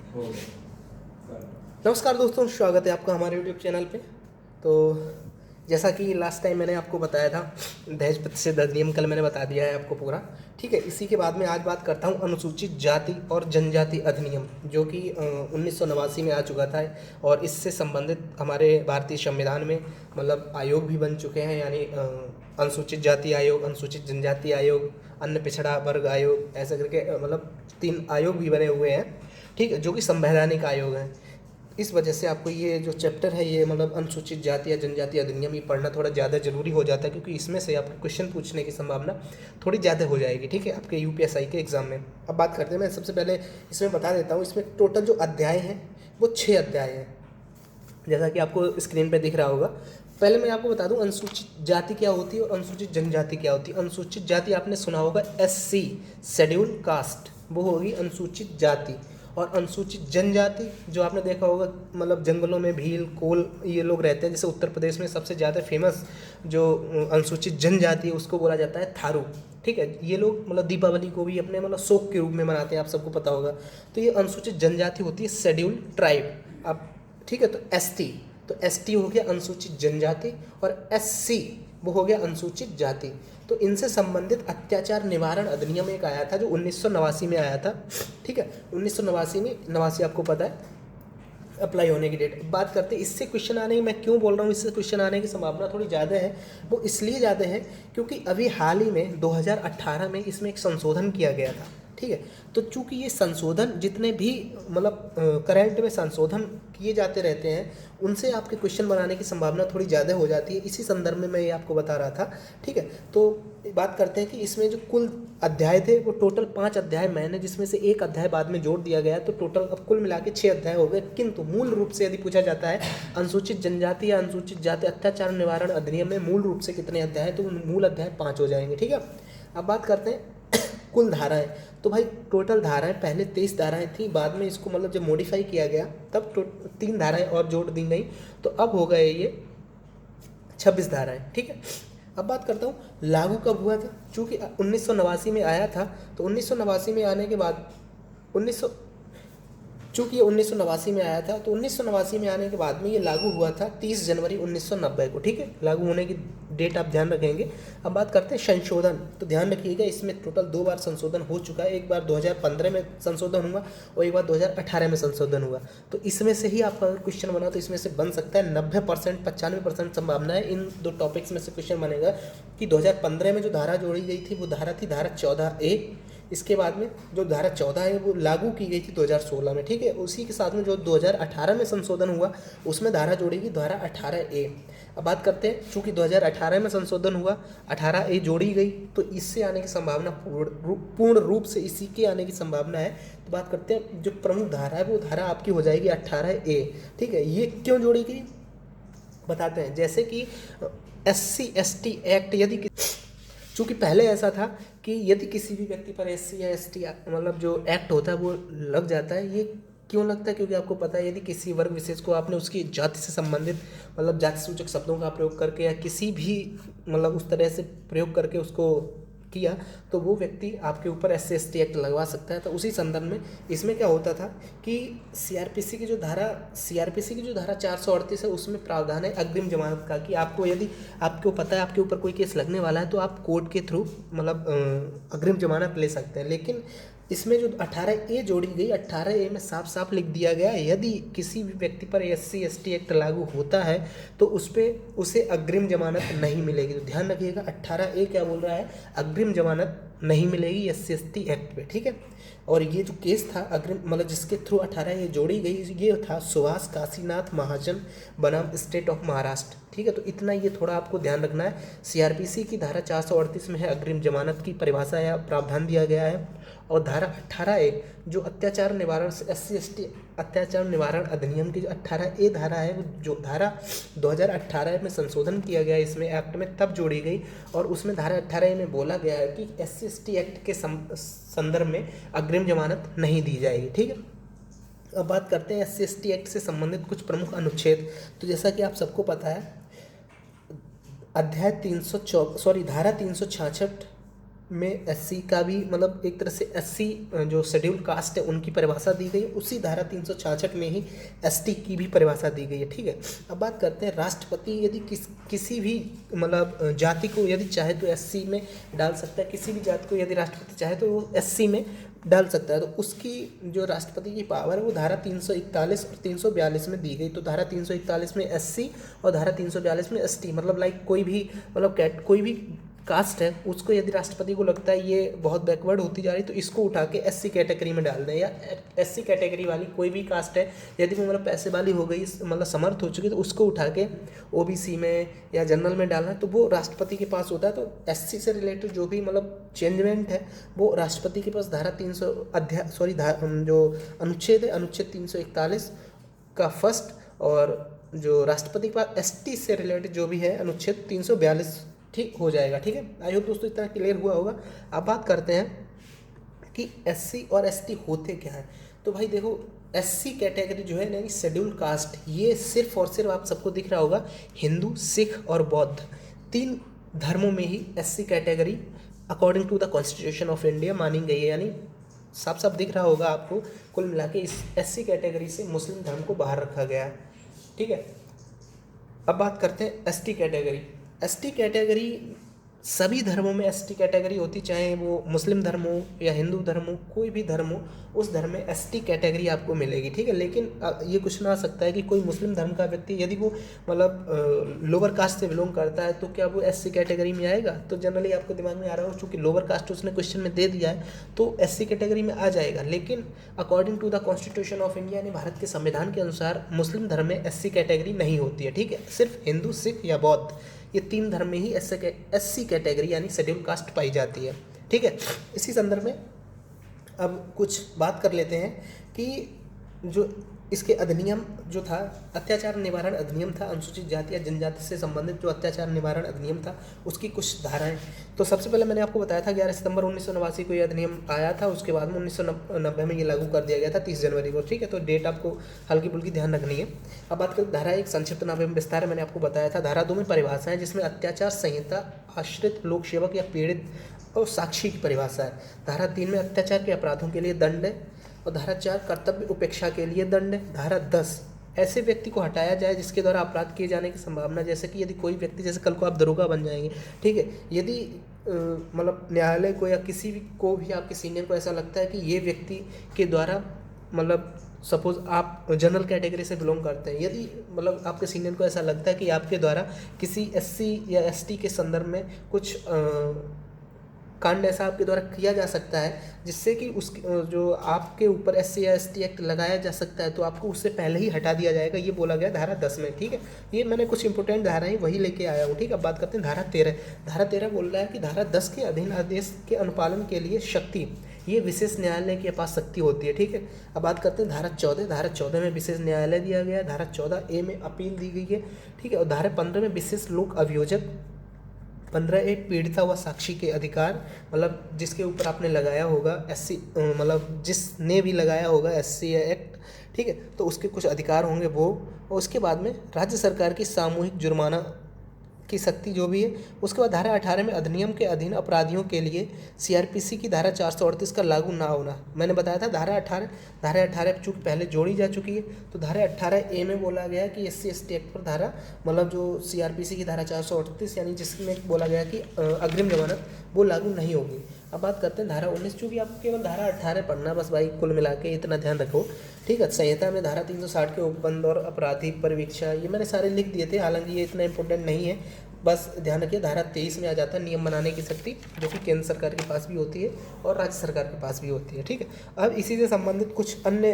नमस्कार दोस्तों, स्वागत है आपका हमारे यूट्यूब चैनल पे। तो जैसा कि लास्ट टाइम मैंने आपको बताया था, दहेज प्रतिषेध अधिनियम कल मैंने बता दिया है आपको पूरा, ठीक है। इसी के बाद में आज बात करता हूँ अनुसूचित जाति और जनजाति अधिनियम, जो कि 1989 में आ चुका था। और इससे संबंधित हमारे भारतीय संविधान में मतलब आयोग भी बन चुके हैं, यानी अनुसूचित जाति आयोग, अनुसूचित जनजाति आयोग, अन्य पिछड़ा वर्ग आयोग, ऐसा करके मतलब 3 आयोग भी बने हुए हैं, ठीक है, जो कि संवैधानिक आयोग हैं। इस वजह से आपको ये जो चैप्टर है, ये मतलब अनुसूचित जाति या जनजाति अधिनियम, ये पढ़ना थोड़ा ज़्यादा ज़रूरी हो जाता है, क्योंकि इसमें से आपको क्वेश्चन पूछने की संभावना थोड़ी ज़्यादा हो जाएगी, ठीक है, आपके यूपीएसआई के एग्ज़ाम में। अब बात करते हैं, मैं सबसे पहले इसमें बता देता हूँ, इसमें टोटल जो अध्याय हैं वो 6 अध्याय हैं, जैसा कि आपको स्क्रीन पर दिख रहा होगा। पहले मैं आपको बता दूं अनुसूचित जाति क्या होती है और अनुसूचित जनजाति क्या होती है। अनुसूचित जाति आपने सुना होगा एससी, शेड्यूल कास्ट, वो होगी अनुसूचित जाति। और अनुसूचित जनजाति जो आपने देखा होगा, मतलब जंगलों में भील, कोल, ये लोग रहते हैं। जैसे उत्तर प्रदेश में सबसे ज़्यादा फेमस जो अनुसूचित जनजाति है उसको बोला जाता है थारू, ठीक है। ये लोग मतलब दीपावली को भी अपने मतलब शोक के रूप में मनाते हैं, आप सबको पता होगा। तो ये अनुसूचित जनजाति होती है शेड्यूल ट्राइब। अब ठीक है, तो एसटी, तो एसटी हो गया अनुसूचित जनजाति, और एससी वो हो गया अनुसूचित जाति। तो इनसे संबंधित अत्याचार निवारण अधिनियम एक आया था जो 1989 में आया था, ठीक है। 1989 में, 89 आपको पता है अप्लाई होने की डेट। बात करते हैं इससे क्वेश्चन आने की, मैं क्यों बोल रहा हूँ इससे क्वेश्चन आने की संभावना थोड़ी ज़्यादा है। वो इसलिए ज़्यादा है क्योंकि अभी हाल ही में 2018 में इसमें एक संशोधन किया गया था, ठीक है। तो चूंकि ये संशोधन जितने भी मतलब करंट में संशोधन किए जाते रहते हैं, उनसे आपके क्वेश्चन बनाने की संभावना थोड़ी ज़्यादा हो जाती है। इसी संदर्भ में मैं ये आपको बता रहा था, ठीक है। तो बात करते हैं कि इसमें जो कुल अध्याय थे वो टोटल 5 अध्याय मैंने, जिसमें से एक अध्याय बाद में जोड़ दिया गया, तो टोटल अब कुल मिला के 6 अध्याय हो गए। किंतु मूल रूप से यदि पूछा जाता है अनुसूचित जनजाति या अनुसूचित जाति अत्याचार निवारण अधिनियम में मूल रूप से कितने अध्याय हैं, तो मूल अध्याय 5 हो जाएंगे, ठीक है। अब बात करते हैं कुल धाराएं। तो भाई टोटल धाराएं पहले 23 धाराएं थी, बाद में इसको मतलब जब मॉडिफाई किया गया तब 3 धाराएं और जोड़ दी गई, तो अब हो गए ये 26 धाराएं, ठीक है। अब बात करता हूँ लागू कब हुआ था। चूँकि 1989 में आया था, तो 1989 में आने के बाद चूँकि ये 1989 में आया था, तो 1989 में आने के बाद में ये लागू हुआ था 30 जनवरी 1990 को, ठीक है। लागू होने की डेट आप ध्यान रखेंगे। अब बात करते हैं संशोधन, तो ध्यान रखिएगा इसमें टोटल 2 बार संशोधन हो चुका है। एक बार 2015 में संशोधन हुआ और एक बार 2018 में संशोधन हुआ। तो इसमें से ही आपका अगर क्वेश्चन बना तो इसमें से बन सकता है 90%, 95% संभावना है इन 2 टॉपिक्स में से क्वेश्चन बनेगा। कि 2015 में जो धारा जोड़ी गई थी वो धारा थी धारा 14A। इसके बाद में जो धारा 14 है वो लागू की गई थी 2016 में, ठीक है। उसी के साथ में जो 2018 में संशोधन हुआ उसमें धारा जोड़ेगी धारा 18A। अब बात करते हैं, चूँकि 2018 में संशोधन हुआ, 18A जोड़ी गई, तो इससे आने की संभावना पूर्ण रूप से इसी के आने की संभावना है। तो बात करते हैं जो प्रमुख धारा है वो धारा आपकी हो जाएगी 18A, ठीक है। ये क्यों जोड़ी गई बताते हैं। जैसे कि SC ST एक्ट, यदि चूँकि पहले ऐसा था कि यदि किसी भी व्यक्ति पर SC या ST मतलब जो एक्ट होता है वो लग जाता है। ये क्यों लगता है, क्योंकि आपको पता है यदि किसी वर्ग विशेष को आपने उसकी जाति से संबंधित मतलब जाति सूचक शब्दों का प्रयोग करके या किसी भी मतलब उस तरह से प्रयोग करके उसको किया, तो वो व्यक्ति आपके ऊपर SC ST एक्ट लगवा सकता है। तो उसी संदर्भ में इसमें क्या होता था कि सीआरपीसी की जो धारा 438 है उसमें प्रावधान है अग्रिम जमानत का, कि आपको यदि आपको पता है आपके ऊपर कोई केस लगने वाला है तो आप कोर्ट के थ्रू मतलब अग्रिम जमानत ले सकते हैं। लेकिन इसमें जो 18A जोड़ी गई, 18A में साफ साफ लिख दिया गया यदि किसी भी व्यक्ति पर SC ST एक्ट लागू होता है तो उसे अग्रिम जमानत नहीं मिलेगी। तो ध्यान रखिएगा 18A क्या बोल रहा है, अग्रिम जमानत नहीं मिलेगी SC ST एक्ट पे, ठीक है। और ये जो केस था अग्रिम मतलब जिसके थ्रू 18A जोड़ी गई, ये था सुभाष काशीनाथ महाजन बनाम स्टेट ऑफ महाराष्ट्र, ठीक है। तो इतना ये थोड़ा आपको ध्यान रखना है। सीआरपीसी की धारा 438 में है अग्रिम जमानत की परिभाषा या प्रावधान दिया गया है। और धारा 18A जो अत्याचार निवारण SC ST अत्याचार निवारण अधिनियम की जो 18A धारा है, वो जो धारा 2018 में संशोधन किया गया इसमें एक्ट में तब जोड़ी गई, और उसमें धारा 18A में बोला गया है कि SC ST एक्ट के संदर्भ में अग्रिम जमानत नहीं दी जाएगी, ठीक है। अब बात करते हैं SC ST एक्ट से संबंधित कुछ प्रमुख अनुच्छेद। तो जैसा कि आप सबको पता है धारा 366 में एससी का भी मतलब एक तरह से एससी जो शेड्यूल कास्ट है उनकी परिभाषा दी गई है, उसी धारा 366 में ही एसटी की भी परिभाषा दी गई है। ठीक है, अब बात करते हैं राष्ट्रपति यदि किसी भी मतलब जाति को यदि चाहे तो एससी में डाल सकता है, किसी भी जाति को यदि राष्ट्रपति चाहे तो वो एससी में डाल सकता है। तो उसकी जो राष्ट्रपति की पावर है वो धारा 341 और 342 में दी गई। तो धारा 341 में एससी और धारा 342 में एसटी, मतलब लाइक कोई भी मतलब कोई भी कास्ट है उसको यदि राष्ट्रपति को लगता है ये बहुत बैकवर्ड होती जा रही तो इसको उठा के एससी कैटेगरी में डाल दें, या एससी कैटेगरी वाली कोई भी कास्ट है यदि वो मतलब पैसे वाली हो गई मतलब समर्थ हो चुकी तो उसको उठा के ओबीसी में या जनरल में डालना तो वो राष्ट्रपति के पास होता है। तो एससी से रिलेटेड जो भी मतलब चेंजमेंट है वो राष्ट्रपति के पास धारा 300 जो अनुच्छेद है अनुच्छेद 341 का फर्स्ट, और जो राष्ट्रपति के पास एसटी से रिलेटेड जो भी है अनुच्छेद 342 ठीक हो जाएगा। ठीक है, आई होप दोस्तों इतना क्लियर हुआ होगा। अब बात करते हैं कि एससी और एसटी होते क्या हैं। तो भाई देखो, एससी कैटेगरी जो है यानी शेड्यूल कास्ट, ये सिर्फ और सिर्फ आप सबको दिख रहा होगा हिंदू, सिख और बौद्ध, 3 धर्मों में ही SC category according to the constitution of India मानी गई है। यानी साफ साफ दिख रहा होगा आपको, कुल मिला के इस एससी कैटेगरी से मुस्लिम धर्म को बाहर रखा गया है। ठीक है, अब बात करते हैं एसटी कैटेगरी। एसटी कैटेगरी सभी धर्मों में एसटी कैटेगरी होती, चाहे वो मुस्लिम धर्म हो या हिंदू धर्म हो, कोई भी धर्म हो उस धर्म में एसटी कैटेगरी आपको मिलेगी। ठीक है, लेकिन ये कुछ ना आ सकता है कि कोई मुस्लिम धर्म का व्यक्ति यदि वो मतलब लोअर कास्ट से बिलोंग करता है तो क्या वो एससी कैटेगरी में आएगा। तो जनरली आपको दिमाग में आ रहा हो चूँकि लोअर कास्ट उसने क्वेश्चन में दे दिया है तो एससी कैटेगरी में आ जाएगा। लेकिन according to the constitution of India यानी भारत के संविधान के अनुसार मुस्लिम धर्म में एससी कैटेगरी नहीं होती है। ठीक है, सिर्फ हिंदू, सिख या बौद्ध, ये 3 धर्म में ही एससी कैटेगरी यानी शेड्यूल कास्ट पाई जाती है। ठीक है, इसी संदर्भ में अब कुछ बात कर लेते हैं कि जो इसके अधिनियम जो था, अत्याचार निवारण अधिनियम था, अनुसूचित जाति या जनजाति से संबंधित जो अत्याचार निवारण अधिनियम था उसकी कुछ धाराएं। तो सबसे पहले मैंने आपको बताया था 11 सितंबर 1989 को ये अधिनियम आया था, उसके बाद में 1990 में ये लागू कर दिया गया था 30 जनवरी को। ठीक है, तो डेट आपको हल्की फुल्की ध्यान रखनी है। अब बात करें धारा 1 संक्षिप्त नाम एवं विस्तार, मैंने आपको बताया था। धारा 2 में परिभाषा है जिसमें अत्याचार संहिता, आश्रित, लोक सेवक या पीड़ित और साक्षी की परिभाषा है। धारा 3 में अत्याचार के अपराधों के लिए दंड है, और धारा 4 कर्तव्य उपेक्षा के लिए दंड है। धारा 10 ऐसे व्यक्ति को हटाया जाए जिसके द्वारा अपराध किए जाने की संभावना, जैसे कि यदि कोई व्यक्ति, जैसे कल को आप दरोगा बन जाएंगे, ठीक है, यदि मतलब न्यायालय को या किसी भी को भी आपके सीनियर को ऐसा लगता है कि ये व्यक्ति के द्वारा मतलब सपोज आप जनरल कैटेगरी से बिलोंग करते हैं, यदि मतलब आपके सीनियर को ऐसा लगता है कि आपके द्वारा किसी एससी या एसटी के संदर्भ में कुछ कांड ऐसा आपके द्वारा किया जा सकता है जिससे कि उस जो आपके ऊपर एससी या एसटी एक्ट लगाया जा सकता है, तो आपको उससे पहले ही हटा दिया जाएगा। ये बोला गया धारा 10 में। ठीक है, ये मैंने कुछ इंपॉर्टेंट धाराएं वही लेके आया हूँ। ठीक है, अब बात करते हैं धारा 13। धारा 13 बोल रहा है कि धारा 10 के अधीन आदेश के अनुपालन के लिए शक्ति, ये विशेष न्यायालय के पास शक्ति होती है। ठीक है, अब बात करते हैं धारा 14। धारा 14 में विशेष न्यायालय दिया गया है। धारा 14A में अपील दी गई है। ठीक है, और धारा 15 में विशेष लोक अभियोजक, 15A पीड़िता व साक्षी के अधिकार, मतलब जिसके ऊपर आपने लगाया होगा एससी, मतलब जिसने भी लगाया होगा एससी एक्ट, ठीक है, तो उसके कुछ अधिकार होंगे वो। और उसके बाद में राज्य सरकार की सामूहिक जुर्माना की शक्ति जो भी है। उसके बाद धारा 18 में अधिनियम के अधीन अपराधियों के लिए सीआरपीसी की धारा 438 का लागू ना होना। मैंने बताया था धारा 18 चूँकि पहले जोड़ी जा चुकी है, तो धारा 18A में बोला गया कि एससी एसटी एक्ट पर धारा मतलब जो सीआरपीसी की धारा 438 यानी जिसमें बोला गया कि अग्रिम जमानत वो लागू नहीं होगी। अब बात करते हैं धारा 19, चूँकि आपको केवल धारा 18 पढ़ना बस भाई, कुल मिला के इतना ध्यान रखो। ठीक है, संहिता में धारा 360 के उपबंध और अपराधी परिवीक्षा, ये मैंने सारे लिख दिए थे, हालांकि ये इतना इंपॉर्टेंट नहीं है, बस ध्यान रखिए। धारा 23 में आ जाता है नियम बनाने की शक्ति, जो कि केंद्र सरकार के पास भी होती है और राज्य सरकार के पास भी होती है। ठीक है, अब इसी से संबंधित कुछ अन्य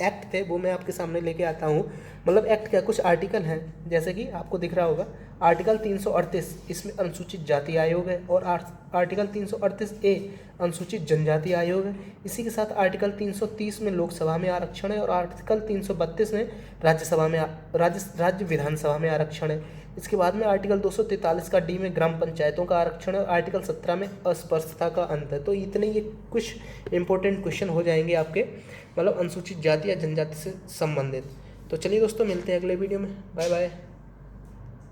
एक्ट थे वो मैं आपके सामने लेके आता हूँ। मतलब एक्ट क्या, कुछ आर्टिकल हैं, जैसे कि आपको दिख रहा होगा आर्टिकल 338, इसमें अनुसूचित जाति आयोग है, और आर्टिकल 338A अनुसूचित जनजाति आयोग है। इसी के साथ आर्टिकल 330 में लोकसभा में आरक्षण है, और आर्टिकल 332 में राज्यसभा में राज्य विधानसभा में आरक्षण है। इसके बाद में आर्टिकल 243 का डी में ग्राम पंचायतों का आरक्षण है, और आर्टिकल 17 में अस्पृश्यता का अंत है। तो इतने ये कुछ इंपॉर्टेंट क्वेश्चन हो जाएंगे आपके, मतलब अनुसूचित जाति या जनजाति से संबंधित। तो चलिए दोस्तों, मिलते हैं अगले वीडियो में। Bye bye.